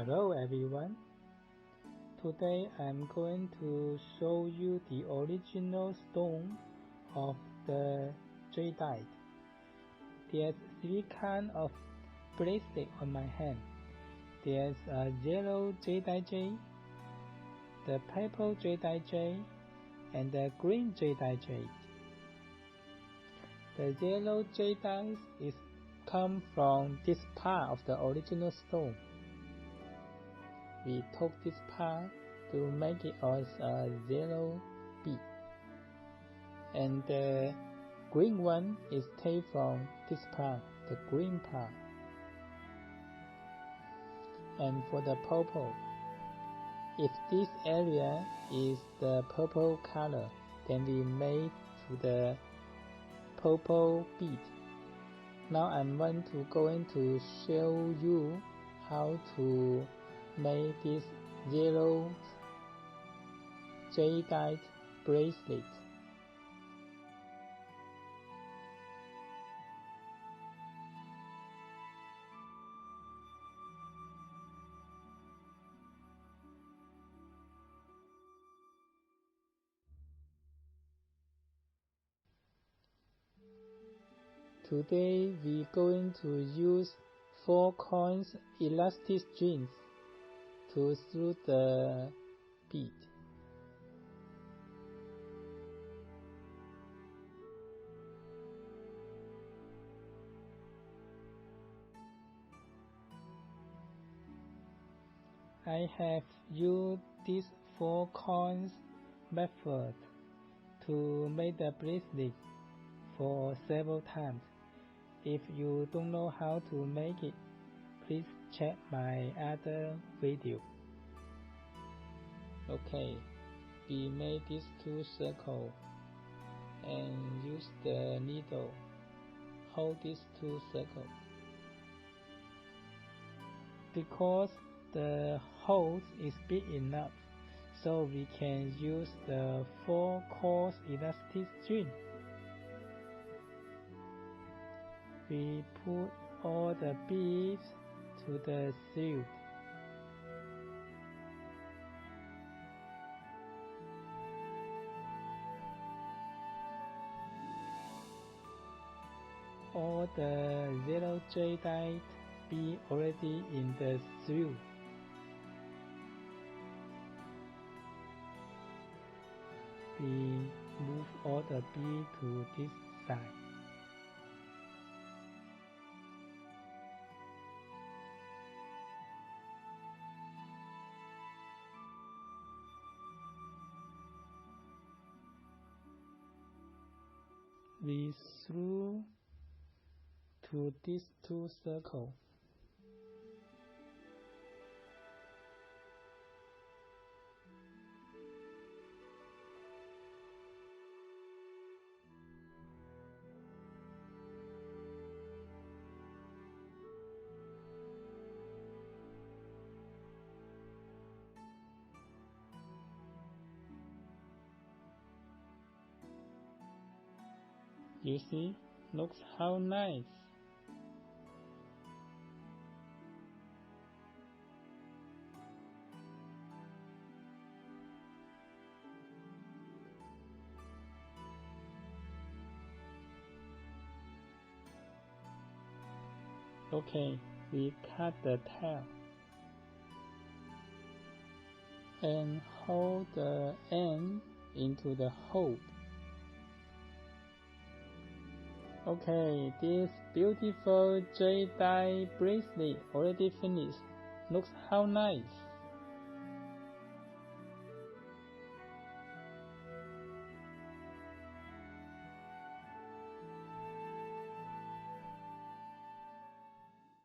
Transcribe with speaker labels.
Speaker 1: Hello everyone. Today I'm going to show you the original stone of the jadeite. There's three kinds of bracelet on my hand. There's a yellow jadeite jade, the purple jadeite jade, and the green jadeite jade. The yellow jadeite is come from this part of the original stone. We took this part to make it as a yellow bead, and the green one is taken from this part, the green part. And for the purple, if this area is the purple color, then we make to the purple bead. Now I'm going to show you how to make this yellow jadeite bracelet. Today we're going to use 4 coins elastic strings to through the bead. I have used this 4 coins method to make the bracelet for several times. If you don't know how to make it, please check my other video. Okay, we made these 2 circles and use the needle hold these 2 circles. Because the hole is big enough, so we can use the 4 coils elastic string. We put all the beads to the thread. All the yellow jadeite be already in the thread. We move all the beads to this side. We threw to these 2 circles. You see, looks how nice. Okay, we cut the tail and hold the end into the hole. Okay, this beautiful jadeite bracelet already finished. Looks how nice.